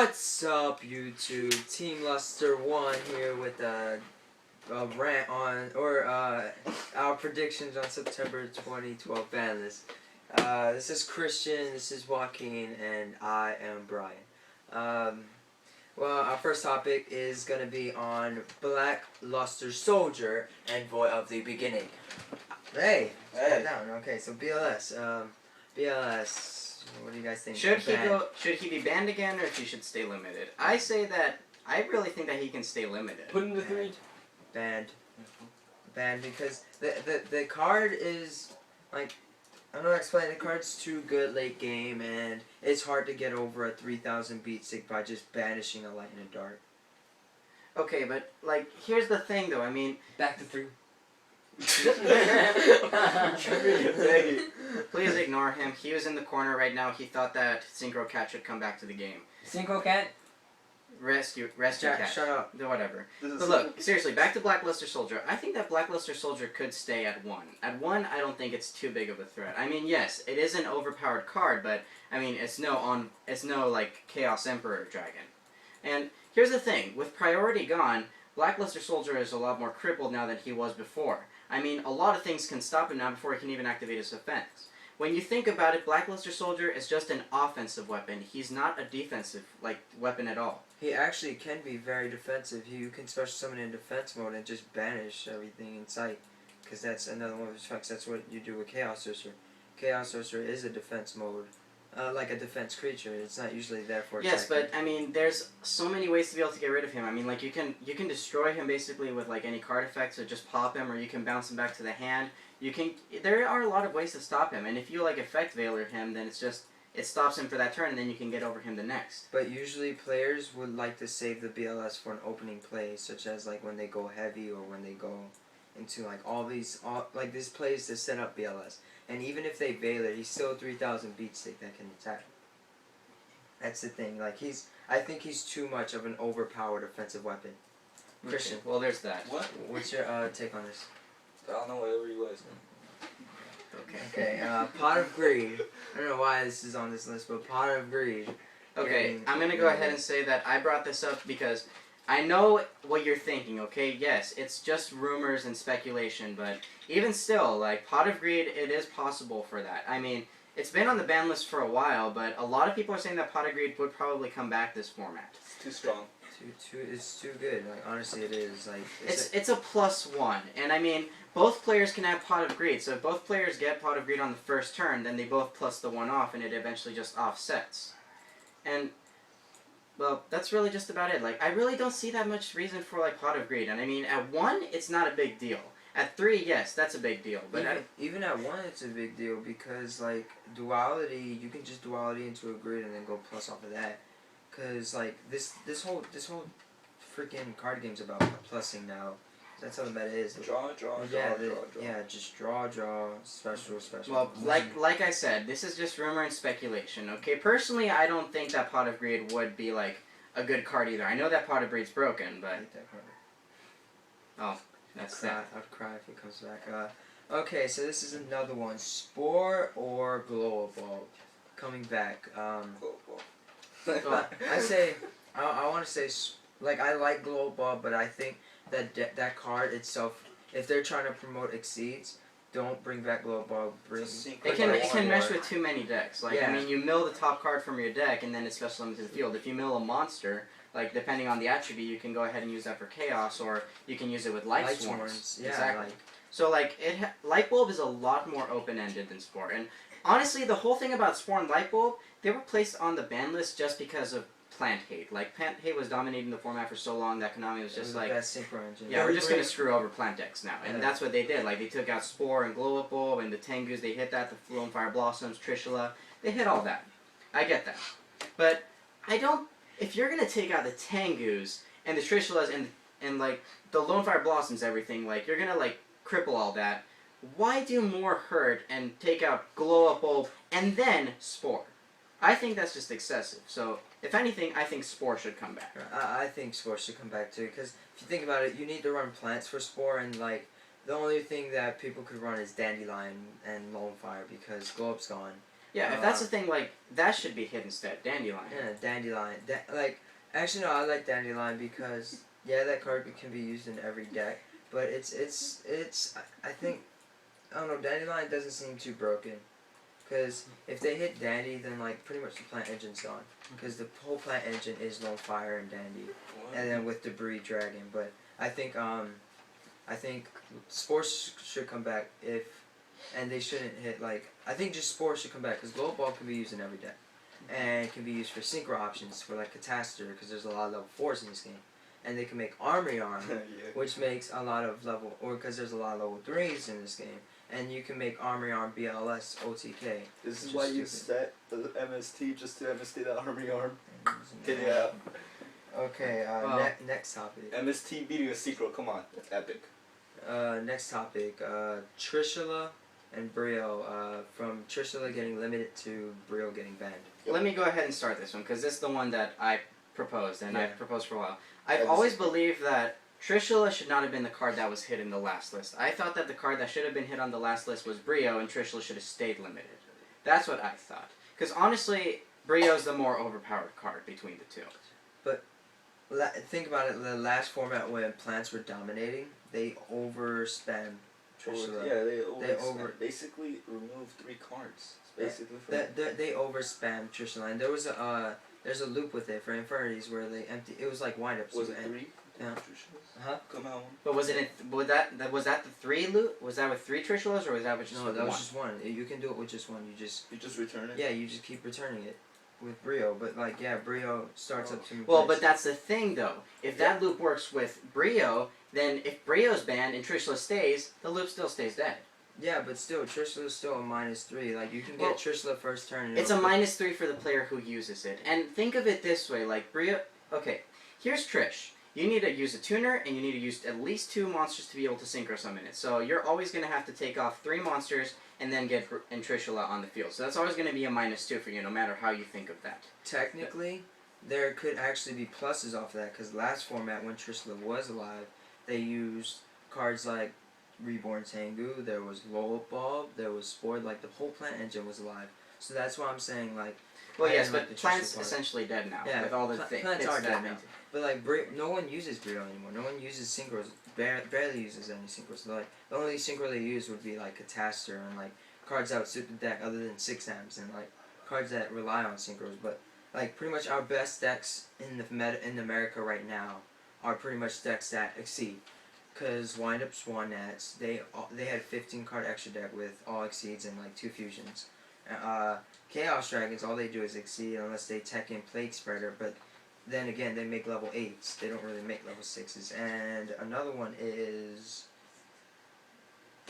What's up, YouTube? Team Luster 1 here with a rant on, our predictions on September 2012 ban list. This is Christian, this is Joaquin, and I am Brian. Well, our first topic is going to be on Black Luster Soldier, Envoy of the Beginning. Hey, calm down. Okay, so BLS. BLS. What do you guys think? Should he be banned again, or he should stay limited? I say that I really think that he can stay limited. Put him to 3. Banned. Banned because the card is like, I'm not explaining. The card's too good late game, and it's hard to get over a 3,000 beat stick by just banishing a lightning dart. Okay, but like, here's the thing though. I mean, Back to 3. Please ignore him. He was in the corner right now. He thought that Synchro Cat should come back to the game. Synchro Cat? Rescue Jack, Cat. shut up. Whatever. But look, seriously, back to Black Luster Soldier. I think that Black Luster Soldier could stay at 1. At 1, I don't think it's too big of a threat. I mean, yes, it is an overpowered card, but I mean, it's no like Chaos Emperor Dragon. And here's the thing: with priority gone, Black Luster Soldier is a lot more crippled now than he was before. I mean, a lot of things can stop him now before he can even activate his offense. When you think about it, Black Luster Soldier is just an offensive weapon. He's not a defensive weapon at all. He actually can be very defensive. You can special summon in defense mode and just banish everything in sight. Because that's another one of his effects. That's what you do with Chaos Sorcerer. Chaos Sorcerer is a defense mode. Like a defense creature. It's not usually there for Yes, attacking. but I mean, there's so many ways to be able to get rid of him. I mean, like you can destroy him basically with like any card effects, or just pop him, or you can bounce him back to the hand. There are a lot of ways to stop him, and if you like effect veiler him, then it stops him for that turn, and then you can get over him the next. But usually players would like to save the BLS for an opening play, such as like when they go heavy or when they go into like these plays to set up BLS. And even if they Veiler, he's still 3,000 beat stick that can attack. That's the thing. Like I think he's too much of an overpowered offensive weapon. Christian, Okay, well, there's that. what's your take on this? I don't know, whatever you guys Okay. Okay, Pot of Greed. I don't know why this is on this list, but Pot of Greed. Okay, I'm gonna go ahead and say that I brought this up because I know what you're thinking, okay? Yes, it's just rumors and speculation, but even still, like, Pot of Greed, it is possible for that. I mean, it's been on the ban list for a while, but a lot of people are saying that Pot of Greed would probably come back this format. It's too strong. It's too good. Like, honestly, it is. Like, It's a +1, and I mean, both players can have Pot of Greed, so if both players get Pot of Greed on the first turn, then they both plus the 1 off, and it eventually just offsets. And well, that's really just about it. Like, I really don't see that much reason for, like, Pot of Greed. And I mean, at 1, it's not a big deal. At 3, yes, that's a big deal. But even at 1, it's a big deal because, like, duality, you can just duality into a grid and then go plus off of that. Because, like, this whole freaking card game's about plussing now. That's how the meta is. Draw. Yeah, just draw, special. Well, like I said, this is just rumor and speculation, okay? Personally, I don't think that Pot of Greed would be, like, a good card either. I know that Pot of Greed's broken, but... I hate that card. Oh, that's that. I'd cry if it comes back. Okay, so this is another one. Spore or Glow Bulb coming back. Well, I want to say, like, I like Glow Bulb, but I think that card itself, if they're trying to promote Exceeds, don't bring back Glow Bulb. It can mesh with too many decks. Like, yeah. I mean, you mill the top card from your deck, and then it's special summon to the field. If you mill a monster, like, depending on the attribute, you can go ahead and use that for Chaos, or you can use it with Light Swarms. Yeah, exactly. like, so, like, Light Bulb is a lot more open-ended than Spore. And honestly, the whole thing about Spore and Light Bulb, they were placed on the ban list just because of plant hate. Like, plant hate was dominating the format for so long that Konami was just like, the best synchro engine. yeah, we're just gonna screw over plant decks now, and that's what they did. Like, they took out Spore and Glow Up Bulb and the Tengus. They hit that. The Lone Fire Blossoms, Trishula, they hit all that. I get that, but I don't. If you're gonna take out the Tengus and the Trishulas and like the Lone Fire Blossoms, everything, like, you're gonna like cripple all that. Why do more hurt and take out Glow Up Bulb and then Spore? I think that's just excessive. So, if anything, I think Spore should come back. I think Spore should come back too, because if you think about it, you need to run plants for Spore, and like the only thing that people could run is Dandelion and Lone Fire because Glow Up's gone. Yeah, if that's the thing, like that should be hit instead. Dandelion. Yeah, Dandelion. Actually, no, I like Dandelion because yeah, that card can be used in every deck, but it's. I think I don't know. Dandelion doesn't seem too broken, because if they hit Dandy, then like pretty much the plant engine's gone, because the whole plant engine is Lone Fire and Dandy, and then with Debris Dragon. But I think Spores should come back and they shouldn't hit like I think just Spores should come back because Glow Ball can be used in every deck, and can be used for synchro options for like Catastrophe because there's a lot of level 4s in this game, and they can make Armory Arm, Yeah. which makes a lot of level or because there's a lot of level 3s in this game, and you can make Armory Arm BLS OTK. This is Which why is you stupid. set the MST just to MST that army arm. Get it out. Okay, Well- next topic. MST beating a secret, come on. That's epic. Next topic. Trishula and Brio. From Trishula getting limited to Brio getting banned. Let me go ahead and start this one because this is the one that I proposed and Yeah. I've proposed for a while. I've just- always believed that Trishula should not have been the card that was hit in the last list. I thought that the card that should have been hit on the last list was Brio and Trishula should have stayed limited. That's what I thought. Because honestly, Brio's the more overpowered card between the two. Think about it. The last format when plants were dominating, they overspam Trishula. Yeah, They over- basically removed 3 cards. It's basically for They overspam Trishula, and there's a loop with it for Infinities where they empty. It was like windups. was it and- 3? Yeah. Huh? Come on. But was was that the 3 loot? Was that with 3 Trishulas or was that with just No, with that was one? just one. You can do it with just one. You just return it? you just keep returning it with Brio. But like Brio starts up to. Well, but that's the thing, though. If that loop works with Brio, then if Brio's banned and Trishula stays, the loop still stays dead. Yeah, but still, Trishula's still a -3. Like you can get Well, Trishula first turn. And It's a it'll- -3 for the player who uses it. And think of it this way, like Brio. Okay, here's Trish. You need to use a tuner, and you need to use at least 2 monsters to be able to synchro summon it. So you're always going to have to take off 3 monsters and then get Trishula on the field. So that's always going to be a -2 for you, no matter how you think of that. Technically, there could actually be pluses off of that because last format when Trishula was alive, they used cards like Reborn Tengu. There was Roll Ball. There was Spore. Like the whole plant engine was alive. So that's why I'm saying like. Well, I yes, didn't like but the Plant's Trishula part. essentially dead now, Yeah, with all the Plants hits are that dead now. maintain. But like no one uses Brio anymore. No one uses synchros. Barely uses any synchros. So, like the only synchro they use would be like Catastrophe and like cards that would suit the deck other than 6Ms and like cards that rely on synchros. But like pretty much our best decks in the meta in America right now are pretty much decks that exceed. Cause Windup Swan Nats they had a 15 card extra deck with all exceeds and like 2 fusions. Chaos Dragons all they do is exceed unless they tech in Plague Spreader, but then again they make level 8s. They don't really make level 6s. And another one is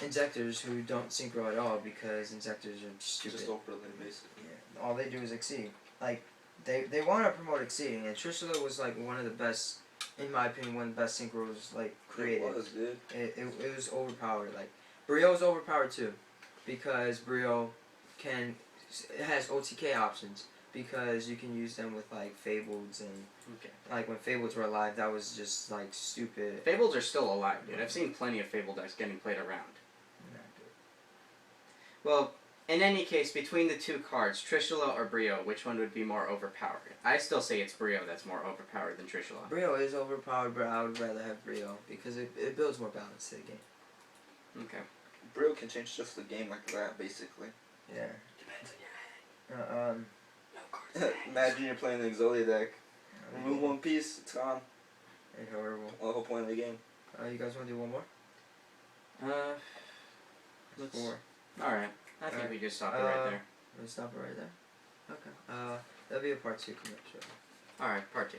Injectors who don't synchro at all because Injectors are stupid. Just overlay, basically. Yeah, all they do is exceed. Like they want to promote exceeding, and Trishula was like one of the best, in my opinion, one of the best synchros like created. It was, dude. It was overpowered. Like Brio is overpowered too, because Brio it has OTK options because you can use them with like Fableds and Okay. like when Fableds were alive, that was just like stupid. Fabled are still alive, dude. I've seen plenty of Fable decks getting played around. Well, in any case, between the 2 cards, Trishula or Brio, which one would be more overpowered? I still say it's Brio that's more overpowered than Trishula. Brio is overpowered, but I would rather have Brio because it builds more balance to the game. Okay. Brio can change just the game like that, basically. Yeah. Imagine you're playing the Exodia deck. Remove 1 piece, it's gone. It's horrible. The whole point of the game. You guys want to do one more? Let's. 4. Alright. I think Alright. we just stop it right there. Let's stop it right there. Okay. That'll be a part 2 coming up shortly. Alright, part 2.